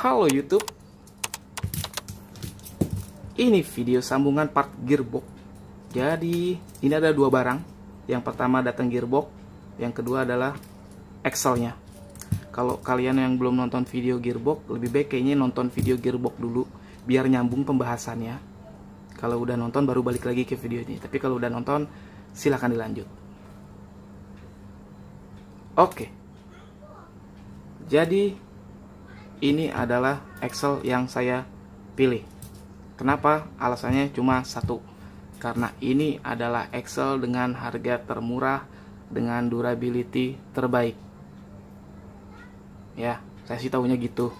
Halo YouTube, ini video sambungan part gearbox. Jadi ini ada dua barang. Yang pertama datang gearbox, yang kedua adalah axle-nya. Kalau kalian yang belum nonton video gearbox, lebih baik kayaknya nonton video gearbox dulu biar nyambung pembahasannya. Kalau udah nonton baru balik lagi ke video ini. Tapi kalau udah nonton silahkan dilanjut. Oke. Jadi ini adalah axle yang saya pilih. Kenapa? Alasannya cuma satu. Karena ini adalah axle dengan harga termurah, dengan durability terbaik. Ya, saya sih tahunya gitu.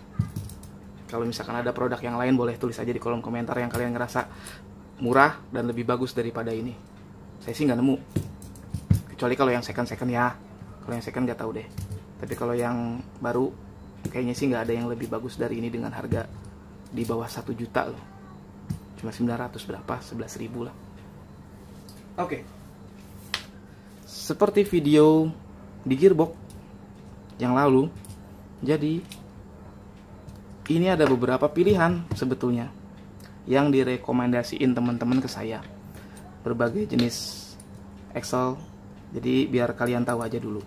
Kalau misalkan ada produk yang lain, boleh tulis aja di kolom komentar yang kalian ngerasa murah dan lebih bagus daripada ini. Saya sih nggak nemu. Kecuali kalau yang second ya. Kalau yang second nggak tahu deh. Tapi kalau yang baru, kayaknya sih nggak ada yang lebih bagus dari ini dengan harga di bawah 1 juta loh. Cuma 900 berapa, 11.000 lah. Oke. Seperti video di gearbox yang lalu, jadi ini ada beberapa pilihan sebetulnya yang direkomendasiin teman-teman ke saya. Berbagai jenis axle. Jadi biar kalian tahu aja dulu.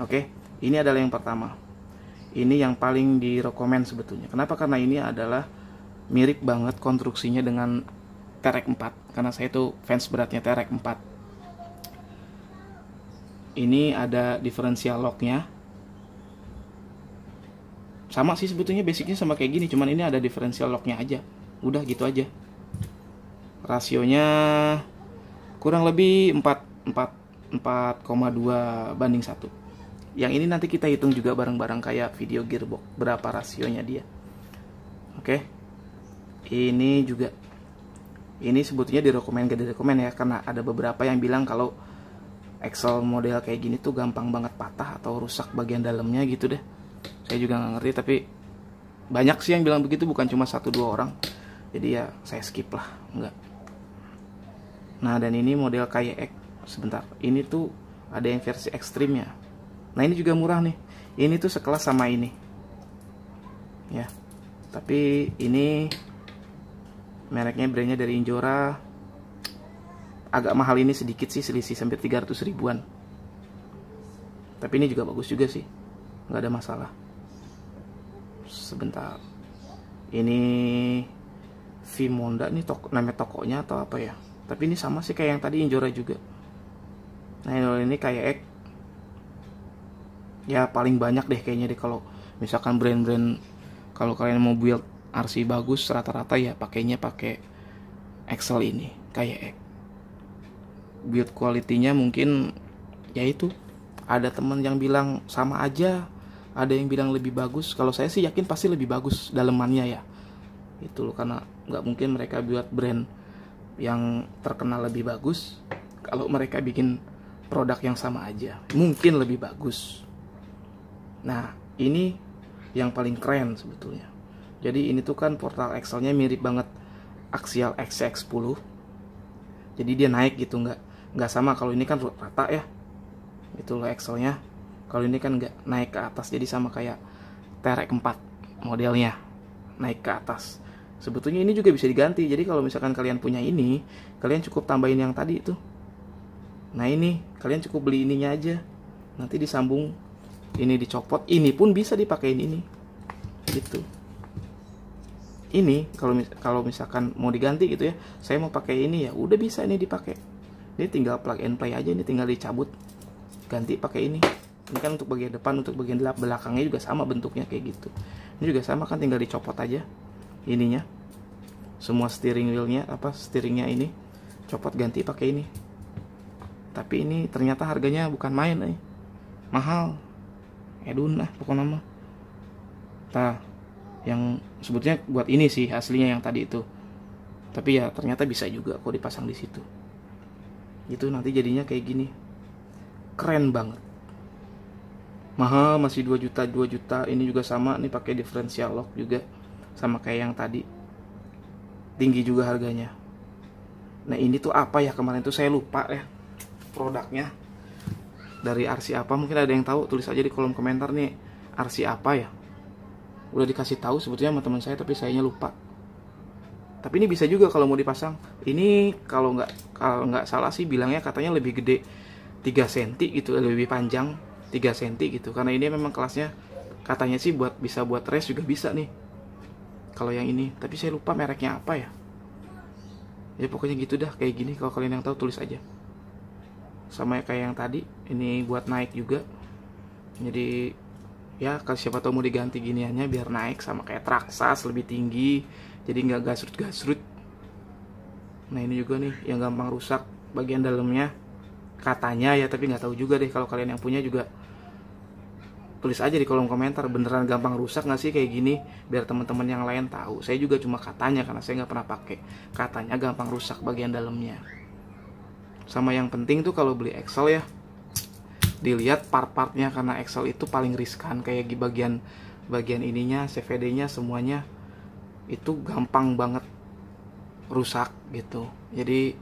Oke, ini adalah yang pertama. Ini yang paling direkomend sebetulnya. Kenapa? Karena ini adalah mirip banget konstruksinya dengan TRX 4. Karena saya tuh fans beratnya TRX 4. Ini ada differential locknya. Sama sih sebetulnya, basicnya sama kayak gini. Cuman ini ada differential locknya aja. Udah gitu aja. Rasionya kurang lebih 4,2 banding 1. Yang ini nanti kita hitung juga bareng-bareng kayak video gearbox, berapa rasionya dia. Oke. Ini juga. Ini sebetulnya direkomend gak direkomend ya, karena ada beberapa yang bilang kalau axle model kayak gini tuh gampang banget patah atau rusak bagian dalamnya gitu deh. Saya juga nggak ngerti, tapi banyak sih yang bilang begitu, bukan cuma 1-2 orang. Jadi ya saya skip lah, enggak. Nah, dan ini model kayak sebentar. Ini tuh ada yang versi ekstrimnya. Nah, ini juga murah nih. Ini tuh sekelas sama ini. Ya. Tapi ini mereknya, brandnya dari Injora. Agak mahal ini sedikit sih, selisih sampai 300 ribuan. Tapi ini juga bagus juga sih. Nggak ada masalah. Sebentar. Ini Vimonda nih namanya tokonya atau apa ya? Tapi ini sama sih kayak yang tadi Injora juga. Nah, ini kayak ya paling banyak deh kayaknya deh kalau misalkan brand-brand, kalau kalian mau build RC bagus rata-rata ya pakainya pakai axle ini kayak build quality-nya mungkin ya itu, ada teman yang bilang sama aja, ada yang bilang lebih bagus. Kalau saya sih yakin pasti lebih bagus dalemannya ya. Itu loh, karena nggak mungkin mereka buat brand yang terkenal lebih bagus kalau mereka bikin produk yang sama aja. Mungkin lebih bagus. Nah, ini yang paling keren sebetulnya. Jadi ini tuh kan portal axle-nya mirip banget Axial XCX10. Jadi dia naik gitu, nggak sama. Kalau ini kan rata ya. Itulah axle-nya. Kalau ini kan nggak naik ke atas, jadi sama kayak TRX 4 modelnya, naik ke atas. Sebetulnya ini juga bisa diganti. Jadi kalau misalkan kalian punya ini, kalian cukup tambahin yang tadi itu. Nah, ini kalian cukup beli ininya aja. Nanti disambung, ini dicopot, ini pun bisa dipakein ini. Gitu. Ini kalau misalkan mau diganti gitu ya, saya mau pakai ini ya, udah bisa ini dipakai. Ini tinggal plug and play aja, ini tinggal dicabut, ganti pakai ini. Ini kan untuk bagian depan, untuk bagian belakangnya juga sama bentuknya kayak gitu. Ini juga sama kan, tinggal dicopot aja ininya. Semua steering wheelnya, steeringnya ini copot, ganti pakai ini. Tapi ini ternyata harganya bukan main mahal. Edun lah pokoknya mah. Nah, yang sebetulnya buat ini sih aslinya yang tadi itu. Tapi ya ternyata bisa juga kok dipasang di situ. Itu nanti jadinya kayak gini. Keren banget. Mahal, masih 2 juta. Ini juga sama nih, pakai differential lock juga sama kayak yang tadi. Tinggi juga harganya. Nah, ini tuh apa ya, kemarin tuh saya lupa ya produknya. Dari RC apa, mungkin ada yang tahu, tulis aja di kolom komentar nih RC apa ya. udah dikasih tahu sebetulnya sama teman saya, tapi sayanya lupa. Tapi ini bisa juga kalau mau dipasang. Ini kalau nggak salah sih bilangnya katanya lebih gede 3 cm gitu, lebih panjang 3 cm gitu. Karena ini memang kelasnya katanya sih bisa buat race juga bisa nih. Kalau yang ini, tapi saya lupa mereknya apa ya. Ya pokoknya gitu dah, kayak gini. Kalau kalian yang tahu tulis aja. Sama kayak yang tadi, ini buat naik juga. Jadi ya kalau siapa tahu mau diganti giniannya biar naik sama kayak Traxxas, lebih tinggi, jadi nggak gasrut-gasrut. Nah ini juga nih yang gampang rusak bagian dalamnya katanya ya, tapi nggak tahu juga deh. Kalau kalian yang punya juga tulis aja di kolom komentar, beneran gampang rusak nggak sih kayak gini, biar teman-teman yang lain tahu. Saya juga cuma katanya karena saya nggak pernah pakai, katanya gampang rusak bagian dalamnya. Sama yang penting tuh kalau beli Excel ya, dilihat part-partnya, karena Excel itu paling riskan. Kayak di bagian ininya, CVD-nya semuanya itu gampang banget rusak gitu. Jadi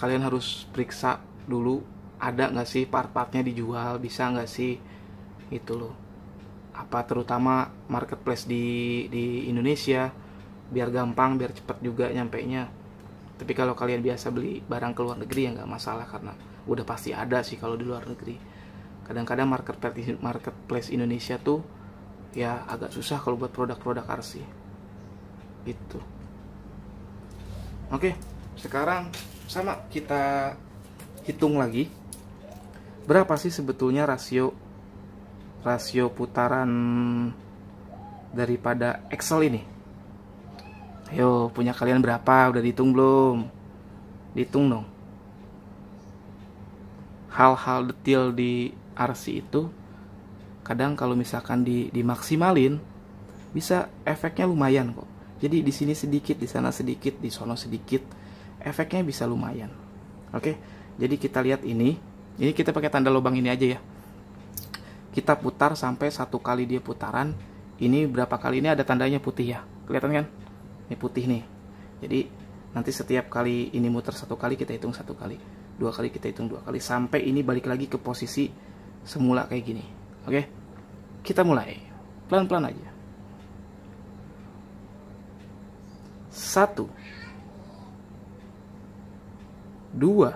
kalian harus periksa dulu ada nggak sih part-partnya dijual, bisa nggak sih itu loh. Apa terutama marketplace di Indonesia, biar gampang, biar cepet juga nyampainya. Tapi kalau kalian biasa beli barang ke luar negeri ya nggak masalah, karena udah pasti ada sih kalau di luar negeri. Kadang-kadang marketplace Indonesia tuh ya agak susah kalau buat produk-produk RC gitu. Oke, sekarang sama kita hitung lagi berapa sih sebetulnya rasio putaran daripada Excel ini. Ayo, punya kalian berapa? Udah dihitung belum? Dihitung dong. Hal-hal detail di RC itu kadang kalau misalkan dimaksimalin bisa efeknya lumayan kok. Jadi di sini sedikit, di sana sedikit, di sono sedikit, efeknya bisa lumayan. Oke, jadi kita lihat ini kita pakai tanda lubang ini aja ya. Kita putar sampai 1 kali dia putaran. Ini berapa kali, ini ada tandanya putih ya, kelihatan kan? Ini putih nih. Jadi nanti setiap kali ini muter 1 kali kita hitung 1 kali, 2 kali kita hitung 2 kali, sampai ini balik lagi ke posisi semula kayak gini. Oke, kita mulai pelan-pelan aja. 1, 2,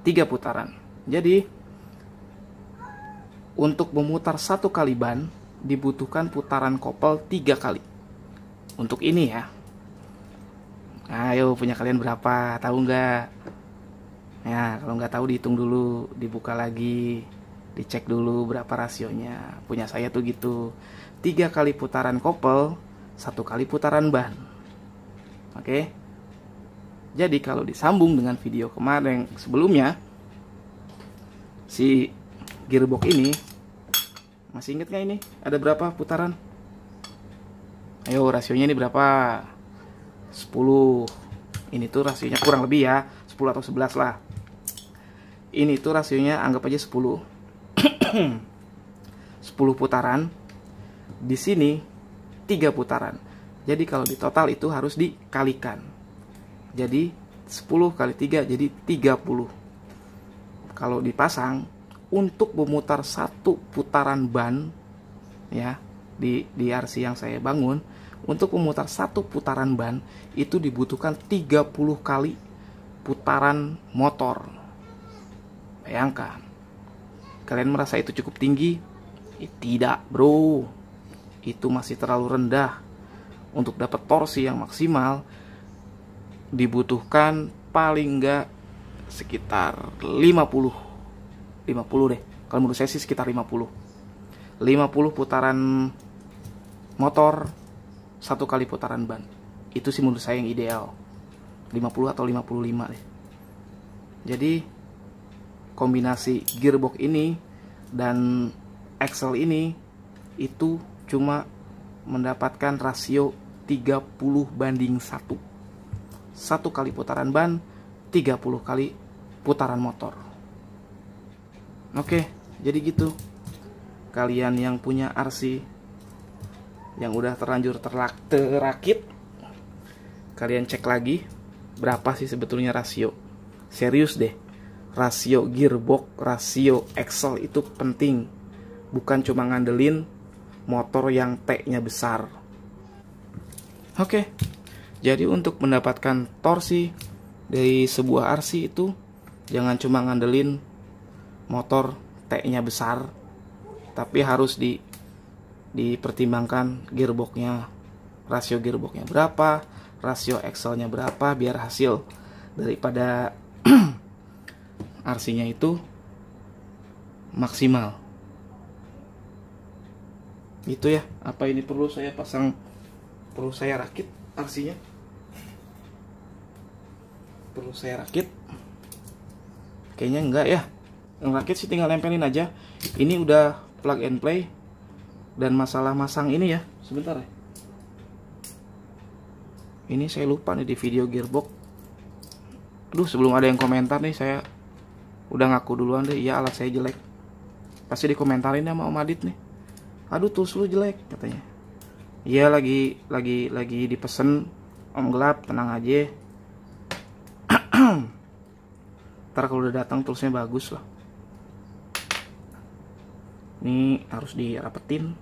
3 putaran. Jadi untuk memutar 1 kali ban dibutuhkan putaran kopel 3 kali. Untuk ini ya. Ayo, punya kalian berapa? Tahu nggak? Ya, kalau nggak tahu dihitung dulu, dibuka lagi, dicek dulu berapa rasionya. Punya saya tuh gitu. 3 kali putaran kopel, 1 kali putaran ban. Oke. Jadi kalau disambung dengan video kemarin sebelumnya, si gearbox ini, masih inget gak ini ada berapa putaran? Ayo, rasionya ini berapa? 10. Ini tuh rasionya kurang lebih ya 10 atau 11 lah. Ini tuh rasionya anggap aja 10. 10 putaran. Di sini 3 putaran. Jadi kalau di total itu harus dikalikan. Jadi 10 kali 3 jadi 30. Kalau dipasang untuk memutar 1 putaran ban ya, di RC yang saya bangun, untuk memutar 1 putaran ban itu dibutuhkan 30 kali putaran motor. Bayangkan, kalian merasa itu cukup tinggi? Tidak bro, itu masih terlalu rendah. Untuk dapat torsi yang maksimal dibutuhkan paling enggak sekitar 50 deh. Kalau menurut saya sih sekitar 50 putaran motor 1 kali putaran ban. Itu sih menurut saya yang ideal. 50 atau 55 deh. Jadi kombinasi gearbox ini dan Excel ini itu cuma mendapatkan rasio 30:1. 1 kali putaran ban, 30 kali putaran motor. Oke, jadi gitu. Kalian yang punya RC yang udah terlanjur terakit, kalian cek lagi berapa sih sebetulnya rasio. Serius deh, rasio gearbox, rasio axle itu penting. Bukan cuma ngandelin motor yang T-nya besar. Oke. Jadi untuk mendapatkan torsi dari sebuah RC itu jangan cuma ngandelin motor T-nya besar, tapi harus dipertimbangkan gearboxnya, rasio gearboxnya berapa, rasio axle-nya berapa, biar hasil daripada RC-nya itu maksimal. Itu ya, apa ini perlu saya pasang, perlu saya rakit RC-nya? Perlu saya rakit? Kayaknya enggak ya. Yang rakit sih tinggal nempelin aja. Ini udah plug and play. Dan masalah masang ini ya, sebentar ya. Ini saya lupa nih di video gearbox. Aduh, sebelum ada yang komentar nih, saya udah ngaku duluan deh, iya alat saya jelek. Pasti dikomentarin sama Om Adit nih. Aduh, tools lu jelek katanya. Iya, lagi dipesen Om Gelap, tenang aja. Ntar kalau udah datang toolsnya bagus lah. Ini harus dirapetin.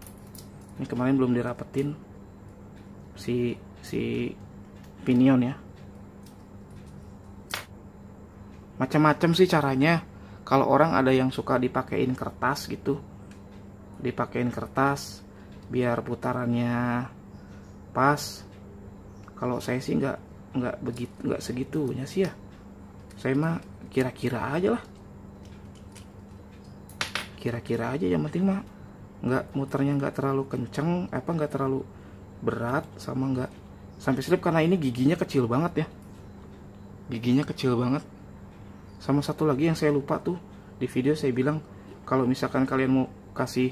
Ini kemarin belum dirapetin si pinion ya. Macam-macam sih caranya. Kalau orang ada yang suka dipakein kertas gitu, dipakein kertas biar putarannya pas. Kalau saya sih nggak segitunya sih ya. Saya mah kira-kira aja lah. Kira-kira aja, yang penting mah muternya nggak terlalu kenceng, nggak terlalu berat, sama nggak sampai slip, karena ini giginya kecil banget ya. Giginya kecil banget. Sama satu lagi yang saya lupa tuh, di video saya bilang kalau misalkan kalian mau kasih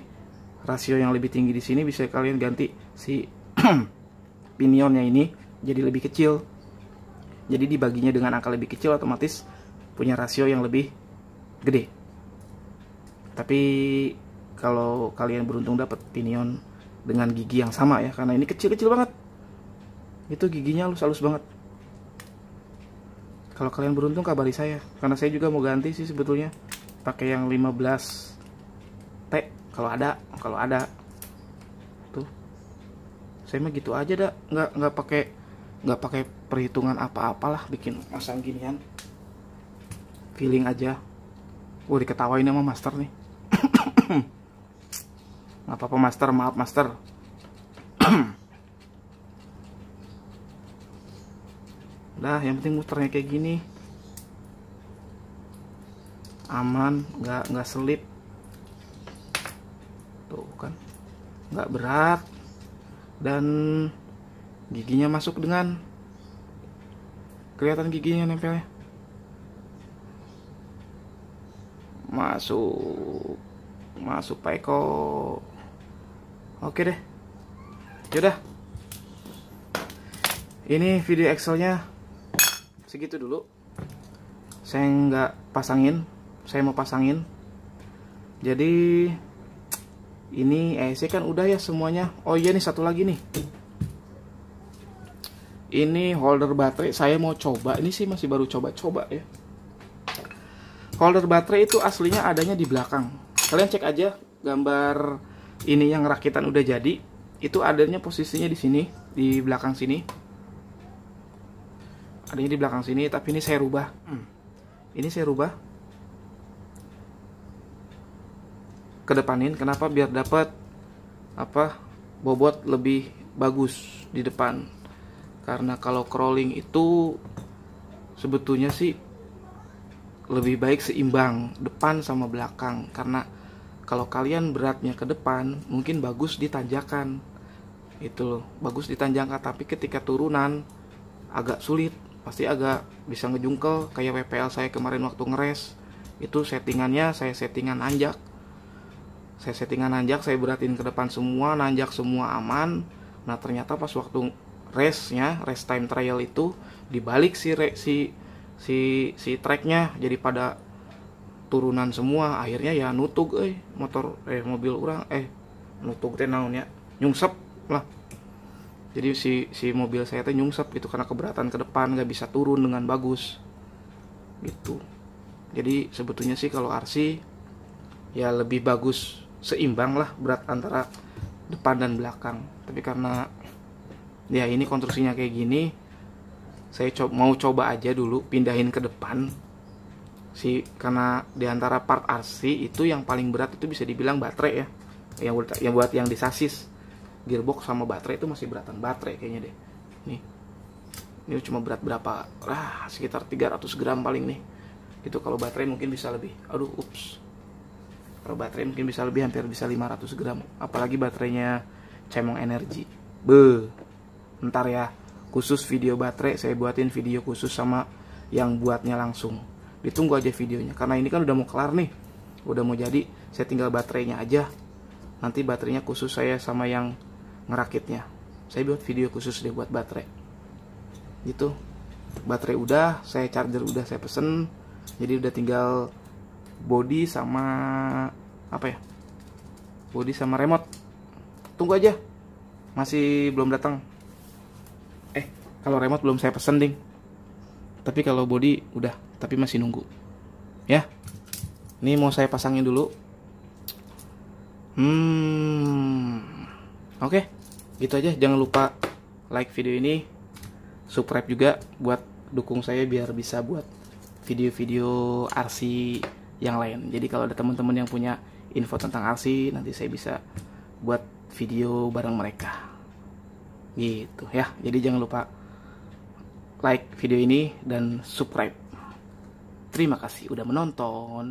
rasio yang lebih tinggi di sini, bisa kalian ganti si pinionnya ini jadi lebih kecil. Jadi dibaginya dengan angka lebih kecil, otomatis punya rasio yang lebih gede. Tapi kalau kalian beruntung dapat pinion dengan gigi yang sama ya, karena ini kecil-kecil banget. Itu giginya halus-halus banget. Kalau kalian beruntung kabari saya, karena saya juga mau ganti sih sebetulnya, pakai yang 15T kalau ada. Tuh. Saya mah gitu aja dah, nggak pakai perhitungan apa-apalah bikin masang ginian. Feeling aja. Diketawain sama master nih. Nggak apa-apa master, maaf master. Nah, yang penting muternya kayak gini, aman, nggak selip. Tuh kan, nggak berat, dan giginya masuk dengan kelihatan giginya nempelnya. Masuk Pak Eko. Oke deh. Yaudah. Ini video Excelnya segitu dulu. Saya nggak pasangin, saya mau pasangin. Jadi ini ESC kan udah ya semuanya. Oh iya nih, satu lagi nih. Ini holder baterai saya mau coba. Ini sih masih baru coba-coba ya. Holder baterai itu aslinya adanya di belakang. Kalian cek aja gambar ini yang rakitan udah jadi. Itu adanya posisinya di sini, di belakang sini. Adanya di belakang sini, tapi ini saya rubah. Ini saya rubah. Kedepanin, kenapa? Biar dapat bobot lebih bagus di depan. Karena kalau crawling itu sebetulnya sih lebih baik seimbang depan sama belakang, karena kalau kalian beratnya ke depan mungkin bagus di tanjakan itu loh, bagus di tanjakan, tapi ketika turunan agak sulit, pasti agak bisa ngejungkel kayak WPL saya kemarin waktu ngeres. Itu settingannya saya settingan nanjak, saya beratin ke depan semua, nanjak semua aman. Nah ternyata pas waktu race time trial itu dibalik si tracknya, jadi pada turunan semua, akhirnya ya nutug mobil orang nutug teh naonnya, nyungsep lah. Jadi si mobil saya teh nyungsep gitu karena keberatan ke depan, nggak bisa turun dengan bagus gitu. Jadi sebetulnya sih kalau RC ya lebih bagus seimbang lah berat antara depan dan belakang. Tapi karena ya ini konstruksinya kayak gini, saya mau coba aja dulu pindahin ke depan sih, karena diantara part RC itu yang paling berat itu bisa dibilang baterai ya, yang buat yang di sasis, gearbox sama baterai itu masih beratan baterai kayaknya deh. Ini cuma berat berapa, sekitar 300 gram paling nih. Itu kalau baterai mungkin bisa lebih, kalau baterai mungkin bisa lebih, hampir bisa 500 gram, apalagi baterainya Cemong Energy. Ntar ya, khusus video baterai saya buatin video khusus sama yang buatnya langsung. Ditunggu aja videonya, karena ini kan udah mau kelar nih, udah mau jadi, saya tinggal baterainya aja. Nanti baterainya khusus saya sama yang ngerakitnya, saya buat video khusus deh buat baterai gitu. Baterai udah, saya charger udah saya pesen, jadi udah tinggal body sama body sama remote. Tunggu aja, masih belum datang. Kalau remote belum saya pesen ding, tapi kalau body udah, tapi masih nunggu ya. Ini mau saya pasangin dulu. Oke, gitu aja. Jangan lupa like video ini, subscribe juga buat dukung saya biar bisa buat video-video RC yang lain. Jadi kalau ada teman-teman yang punya info tentang RC, nanti saya bisa buat video bareng mereka gitu ya. Jadi jangan lupa like video ini dan subscribe. Terima kasih udah menonton.